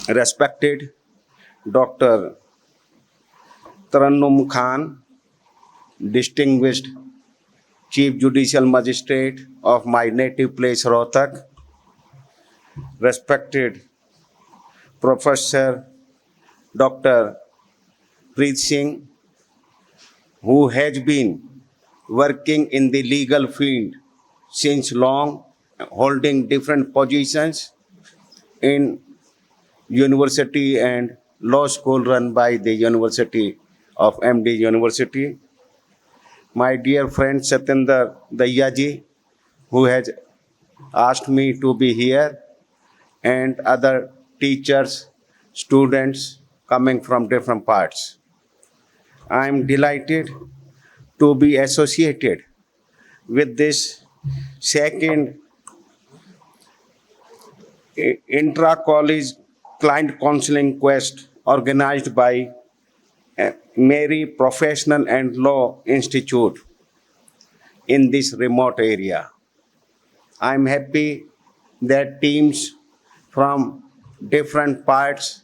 Respected Dr. Tarannum Khan, distinguished Chief Judicial Magistrate of my native place Rohtak, respected Professor Dr. Preet Singh, who has been working in the legal field since long, holding different positions in university and law school run by the University of MD University. My dear friend Satyendra Dayaji, who has asked me to be here, and other teachers, students coming from different parts. I am delighted to be associated with this second intra-college client counseling quest organized by MERI Professional and Law Institute in this remote area. I am happy that teams from different parts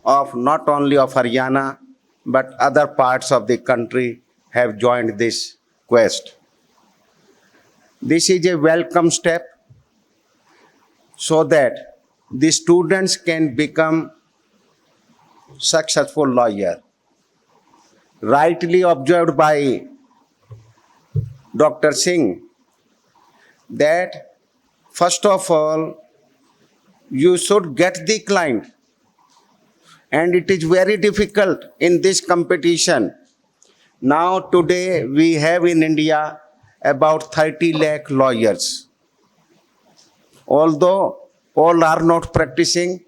of not only of Haryana but other parts of the country have joined this quest. This is a welcome step so that the students can become successful lawyer. Rightly observed by Dr. Singh that first of all, you should get the client. And it is very difficult in this competition. Now today we have in India about 30 lakh lawyers. Although all are not practicing,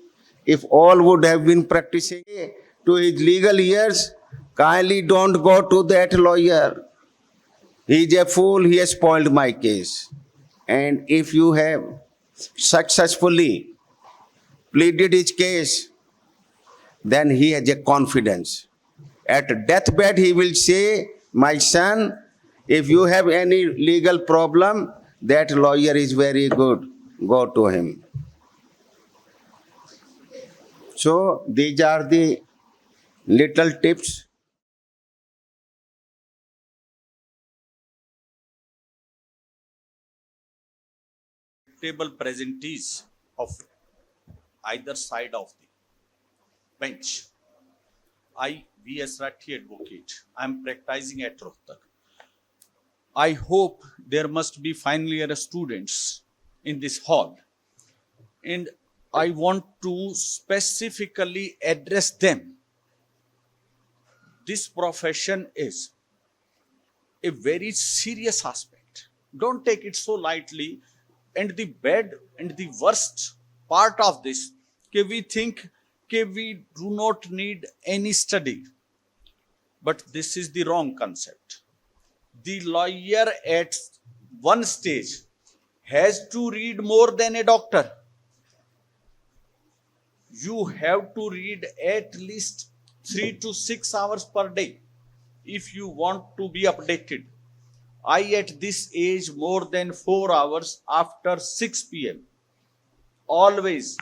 if all would have been practicing to his legal years, kindly don't go to that lawyer. He is a fool, he has spoiled my case. And if you have successfully pleaded his case, then he has a confidence. At deathbed, he will say, my son, if you have any legal problem, that lawyer is very good. Go to him. So these are the little tips. Table presentees of either side of the bench. I, V.S. Rathi advocate, I am practicing at Rohtak. I hope there must be final year students in this hall. And I want to specifically address them. This profession is a very serious aspect. Don't take it so lightly. And the bad and the worst part of this, we think we do not need any study. But this is the wrong concept. The lawyer at one stage has to read more than a doctor. You have to read at least 3 to 6 hours per day if you want to be updated. I at this age more than 4 hours after 6 p.m. Always,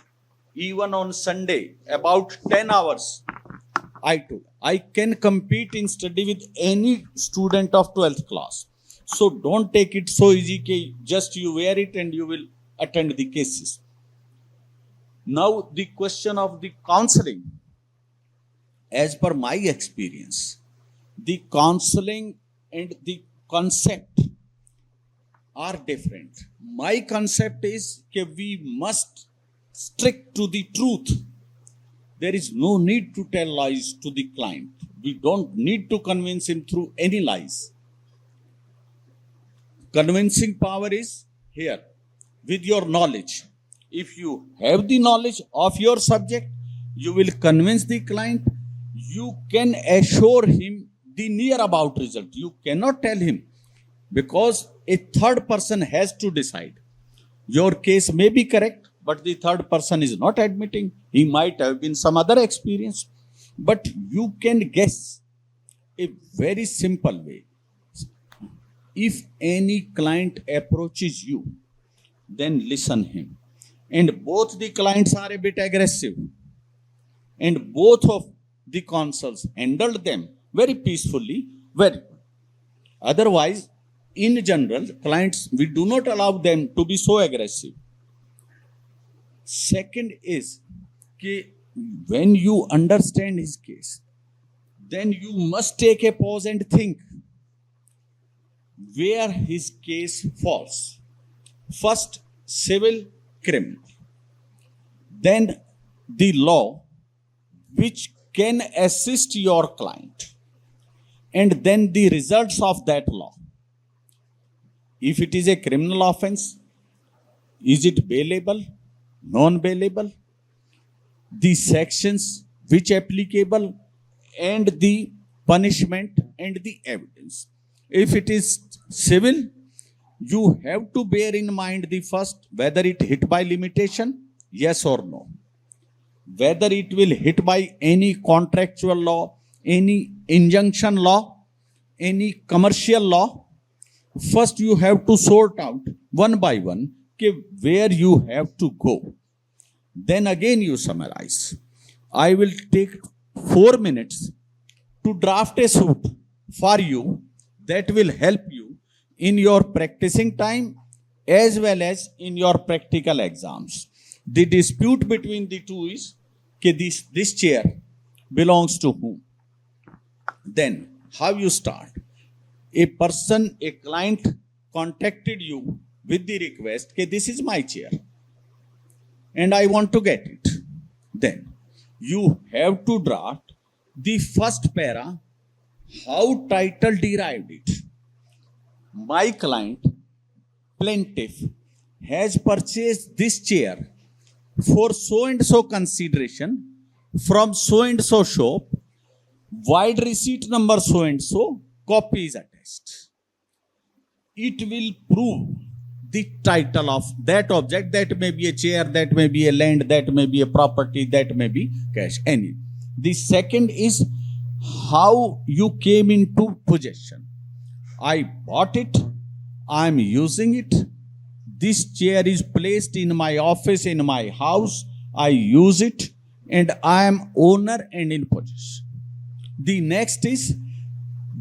even on Sunday, about 10 hours. I can compete in study with any student of 12th class. So don't take it so easy, just you wear it and you will attend the cases. Now the question of the counseling. As per my experience, the counseling and the concept are different. My concept is that we must stick to the truth. There is no need to tell lies to the client. We don't need to convince him through any lies. Convincing power is here with your knowledge. If you have the knowledge of your subject, you will convince the client. You can assure him the near about result. You cannot tell him because a third person has to decide. Your case may be correct, but the third person is not admitting. He might have been some other experience. But you can guess a very simple way. If any client approaches you, then listen him. And both the clients are a bit aggressive. and both of the consuls handled them very peacefully, very good. Otherwise, in general, clients, we do not allow them to be so aggressive. Second is, when you understand his case, then you must take a pause and think where his case falls. First, civil, criminal. Then the law which can assist your client. And then the results of that law. If it is a criminal offense, is it bailable, non-bailable? The sections which applicable and the punishment and the evidence. If it is civil, you have to bear in mind the first, whether it hit by limitation, yes or no. Whether it will hit by any contractual law, any injunction law, any commercial law. First you have to sort out one by one where you have to go. Then again you summarize. I will take 4 minutes to draft a suit for you that will help you in your practicing time as well as in your practical exams. The dispute between the two is this chair belongs to whom? Then how you start? A client contacted you with the request, this is my chair and I want to get it. Then you have to draft the first para, how title derived it. My client, plaintiff, has purchased this chair for so and so consideration from so and so shop, wide receipt number so and so, copy is attached. It will prove the title of that object. That may be a chair, that may be a land, that may be a property, that may be cash, any. The second is how you came into possession. I bought it, I am using it. This chair is placed in my office, in my house, I use it, and I am owner and in possession. The next is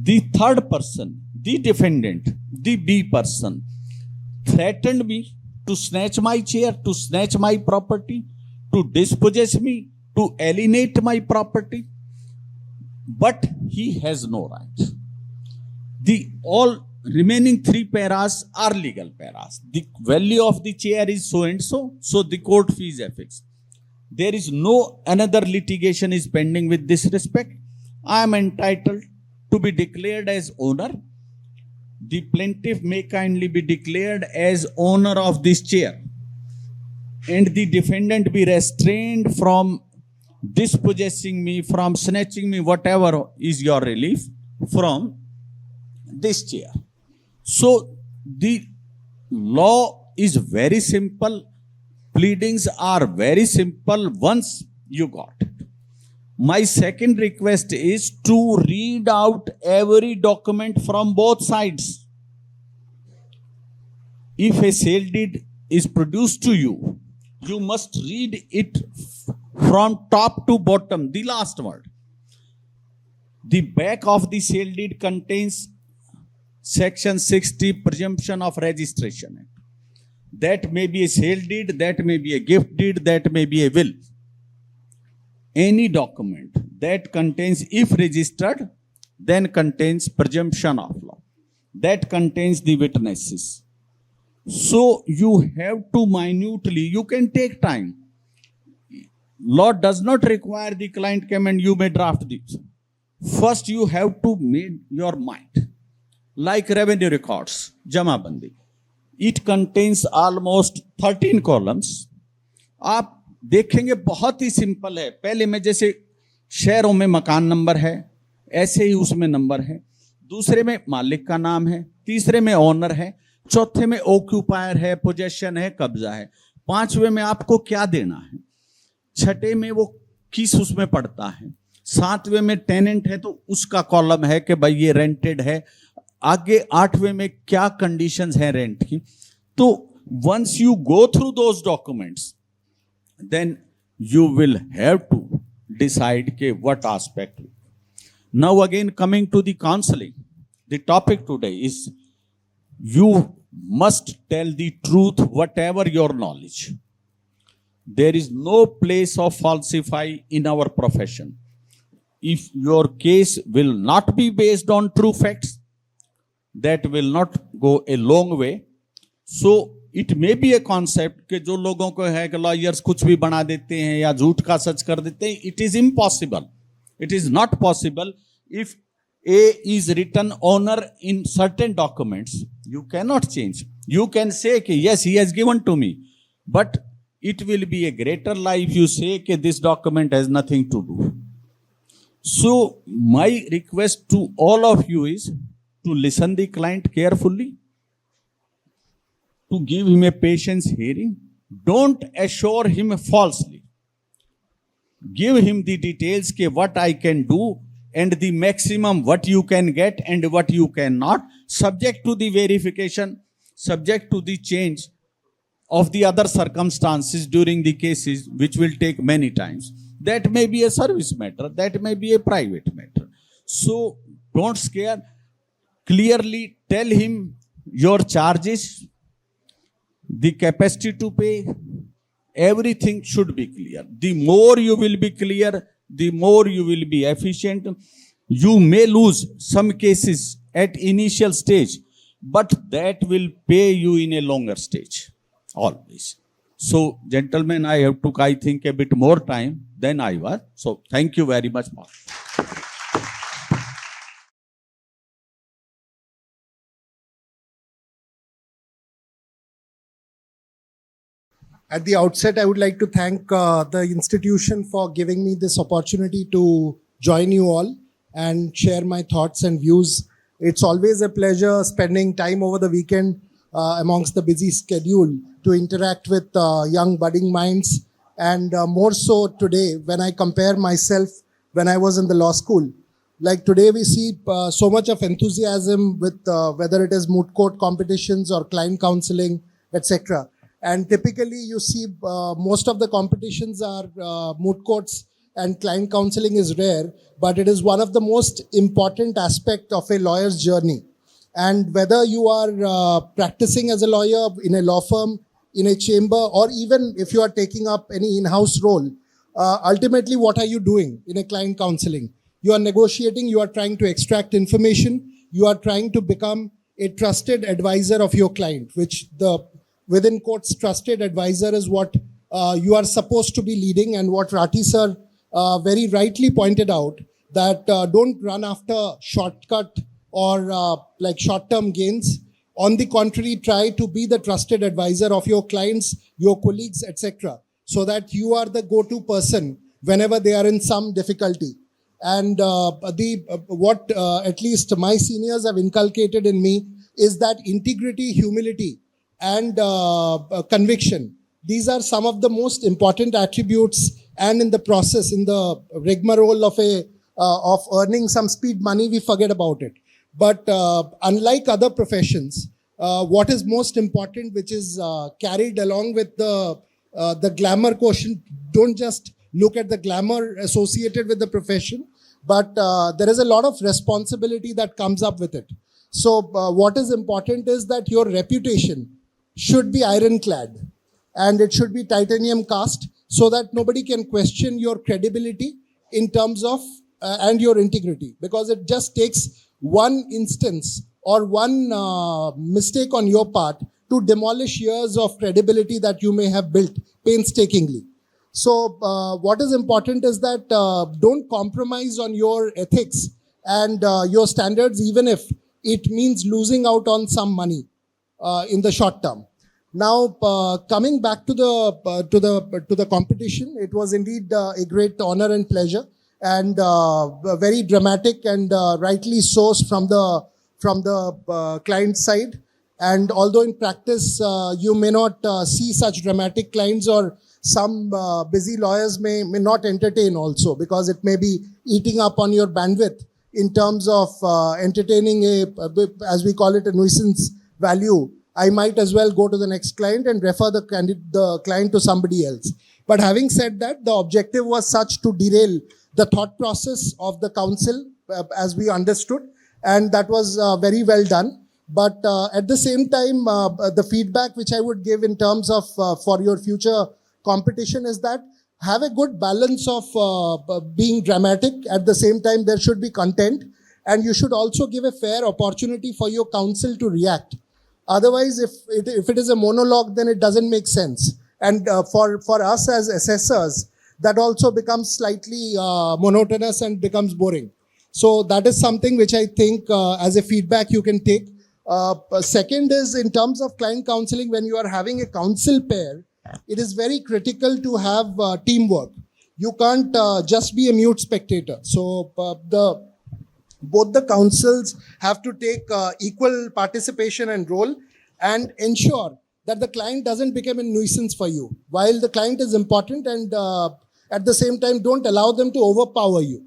the third person, the defendant, the B person, threatened me to snatch my chair, to snatch my property, to dispossess me, to alienate my property, but he has no right. The all remaining 3 paras are legal paras. The value of the chair is so and so, so the court fee is affixed. There is no another litigation is pending with this respect. I am entitled to be declared as owner. The plaintiff may kindly be declared as owner of this chair, and the defendant be restrained from dispossessing me, from snatching me, whatever is your relief from this chair. So the law is very simple. Pleadings are very simple once you got it. My second request is to read out every document from both sides. If a sale deed is produced to you, you must read it from top to bottom, the last word. The back of the sale deed contains Section 60, Presumption of Registration Act. That may be a sale deed, that may be a gift deed, that may be a will. Any document that contains, if registered, then contains presumption of law. That contains the witnesses. So you have to minutely, you can take time. Law does not require the client come and you may draft this. First you have to make your mind. Like revenue records, Jamabandi. It contains almost 13 columns. आप देखेंगे बहुत ही simple है. पहले में जैसे शहरों में मकान नंबर है, ऐसे ही उसमें नंबर है. दूसरे में मालिक का नाम है, तीसरे में ओनर है, चौथे में ऑक्यूपायर है, पोजेशन है, कब्जा है, पांचवे में आपको क्या देना है, छठे में वो किस उसमें पड़ता है, सातवें में टेनेंट है तो उसका कॉलम है कि भाई ये रेंटेड है, आगे आठवें में क्या कंडीशंस हैं रेंट की. तो once you go through those documents, then you will have to decide what aspect. Now again coming to the counseling, the topic today is you must tell the truth whatever your knowledge. There is no place of falsify in our profession. If your case will not be based on true facts, that will not go a long way. So it may be a concept कि जो लोगों को है कि lawyers कुछ भी बना देते हैं या झूठ का सच कर देते हैं, it is impossible. It is not possible. If A is written honor in certain documents, you cannot change. You can say कि yes, he has given to me, but it will be a greater lie if you say कि this document has nothing to do. So my request to all of you is to listen the client carefully, to give him a patience hearing. Don't assure him falsely. Give him the details ke what I can do and the maximum what you can get and what you cannot, subject to the verification, subject to the change of the other circumstances during the cases, which will take many times. That may be a service matter, that may be a private matter. So don't scare. Clearly tell him your charges, the capacity to pay, everything should be clear. The more you will be clear, the more you will be efficient. You may lose some cases at initial stage, but that will pay you in a longer stage, always. So, gentlemen, I have to, I think, a bit more time than I was. So, thank you very much. At the outset, I would like to thank the institution for giving me this opportunity to join you all and share my thoughts and views. It's always a pleasure spending time over the weekend amongst the busy schedule to interact with young budding minds, and more so today when I compare myself when I was in the law school. Like today we see so much of enthusiasm with whether it is moot court competitions or client counseling, etc. And typically you see most of the competitions are moot courts and client counseling is rare, but it is one of the most important aspect of a lawyer's journey. And whether you are practicing as a lawyer in a law firm, in a chamber, or even if you are taking up any in-house role, ultimately what are you doing in a client counseling? You are negotiating, you are trying to extract information, you are trying to become a trusted advisor of your client, which the within quotes trusted advisor is what you are supposed to be leading, and what Rati sir very rightly pointed out, that don't run after shortcut or like short-term gains. On the contrary, try to be the trusted advisor of your clients, your colleagues, etc., so that you are the go-to person whenever they are in some difficulty. And what at least my seniors have inculcated in me is that integrity, humility, and conviction. These are some of the most important attributes, and in the process, in the rigmarole of earning some speed money, we forget about it. But unlike other professions, what is most important, which is carried along with the glamour quotient, don't just look at the glamour associated with the profession, but there is a lot of responsibility that comes up with it. So what is important is that your reputation should be ironclad and it should be titanium cast, so that nobody can question your credibility in terms of and your integrity, because it just takes one instance or one mistake on your part to demolish years of credibility that you may have built painstakingly. So what is important is that don't compromise on your ethics and your standards, even if it means losing out on some money in the short term. Now, coming back to the competition, it was indeed a great honor and pleasure, and very dramatic and rightly sourced from the client side. And although in practice you may not see such dramatic clients, or some busy lawyers may not entertain also, because it may be eating up on your bandwidth in terms of entertaining as we call it, a nuisance value. I might as well go to the next client and refer the client to somebody else. But having said that, the objective was such to derail the thought process of the council as we understood, and that was very well done. But at the same time, the feedback which I would give in terms of for your future competition is that have a good balance of being dramatic. At the same time, there should be content, and you should also give a fair opportunity for your counsel to react. Otherwise, if it is a monologue, then it doesn't make sense. And for us as assessors, that also becomes slightly monotonous and becomes boring. So that is something which I think as a feedback you can take. Second is in terms of client counseling, when you are having a counsel pair, it is very critical to have teamwork. You can't just be a mute spectator. So both the counsels have to take equal participation and role and ensure that the client doesn't become a nuisance for you. While the client is important, and at the same time, don't allow them to overpower you,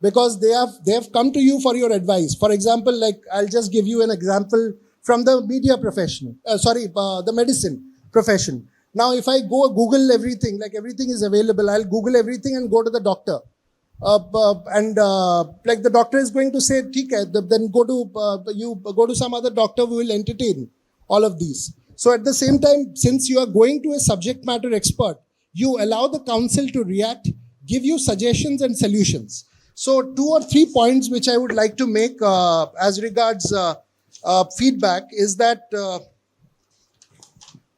because they have come to you for your advice. For example, like I'll just give you an example from the media profession, the medicine profession. Now, if I go Google everything, like everything is available, I'll Google everything and go to the doctor. Like the doctor is going to say, "Theek hai, then you go to some other doctor who will entertain all of these." So at the same time, since you are going to a subject matter expert, you allow the counsel to react, give you suggestions and solutions. So 2 or 3 points which I would like to make as regards feedback is that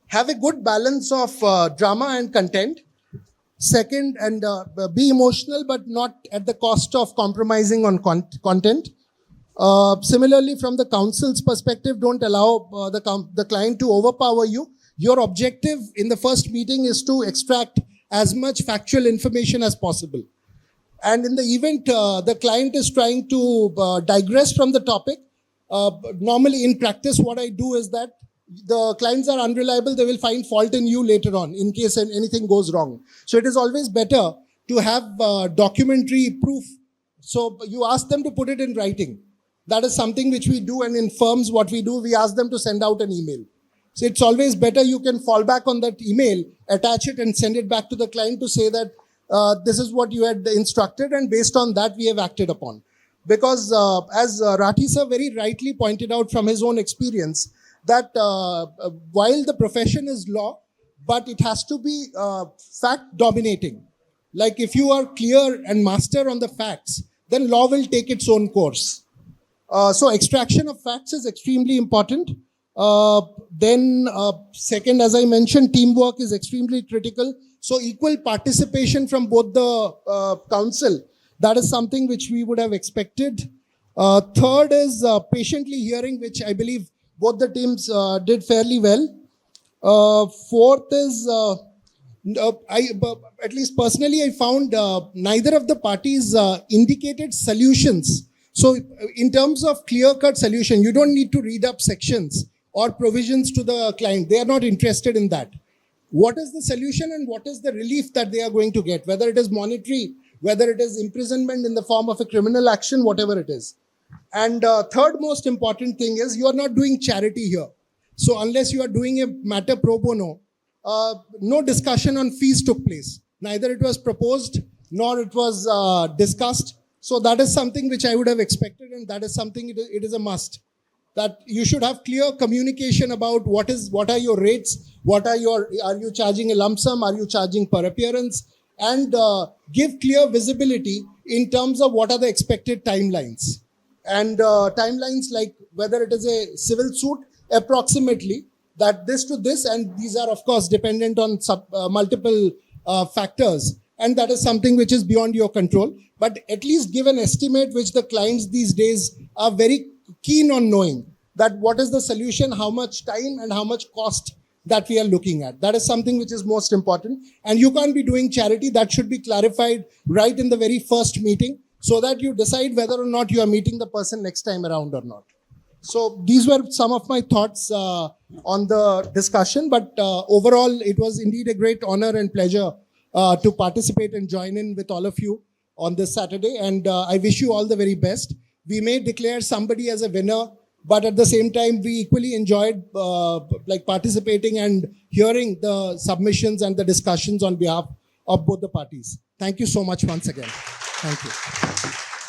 have a good balance of drama and content. Second, and be emotional, but not at the cost of compromising on content. Similarly, from the counsel's perspective, don't allow the client to overpower you. Your objective in the first meeting is to extract as much factual information as possible. And in the event the client is trying to digress from the topic, normally in practice, what I do is that the clients are unreliable, they will find fault in you later on in case anything goes wrong. So it is always better to have documentary proof. So you ask them to put it in writing. That is something which we do, and in firms what we do, we ask them to send out an email. So it's always better you can fall back on that email, attach it and send it back to the client to say that this is what you had instructed, and based on that we have acted upon. Because as Rathi sir very rightly pointed out from his own experience, that while the profession is law, but it has to be fact dominating. Like if you are clear and master on the facts, then law will take its own course. So extraction of facts is extremely important. Then second, as I mentioned, teamwork is extremely critical. So equal participation from both the counsel, that is something which we would have expected. Third is patiently hearing, which I believe both the teams did fairly well. Fourth is, at least personally, I found neither of the parties indicated solutions. So in terms of clear-cut solution, you don't need to read up sections or provisions to the client. They are not interested in that. What is the solution and what is the relief that they are going to get? Whether it is monetary, whether it is imprisonment in the form of a criminal action, whatever it is. And third most important thing is you are not doing charity here. So unless you are doing a matter pro bono, no discussion on fees took place. Neither it was proposed nor it was discussed. So that is something which I would have expected, and that is something it is a must. That you should have clear communication about what are your rates, are you charging a lump sum, are you charging per appearance, and give clear visibility in terms of what are the expected timelines. And timelines like whether it is a civil suit, approximately, that this to this, and these are of course dependent on multiple factors, and that is something which is beyond your control. But at least give an estimate which the clients these days are very keen on knowing, that what is the solution, how much time and how much cost that we are looking at. That is something which is most important. And you can't be doing charity. That should be clarified right in the very first meeting, so that you decide whether or not you are meeting the person next time around or not. So these were some of my thoughts on the discussion. But overall, it was indeed a great honor and pleasure to participate and join in with all of you on this Saturday. And I wish you all the very best. We may declare somebody as a winner but at the same time, we equally enjoyed like participating and hearing the submissions and the discussions on behalf of both the parties. Thank you so much once again. Thank you.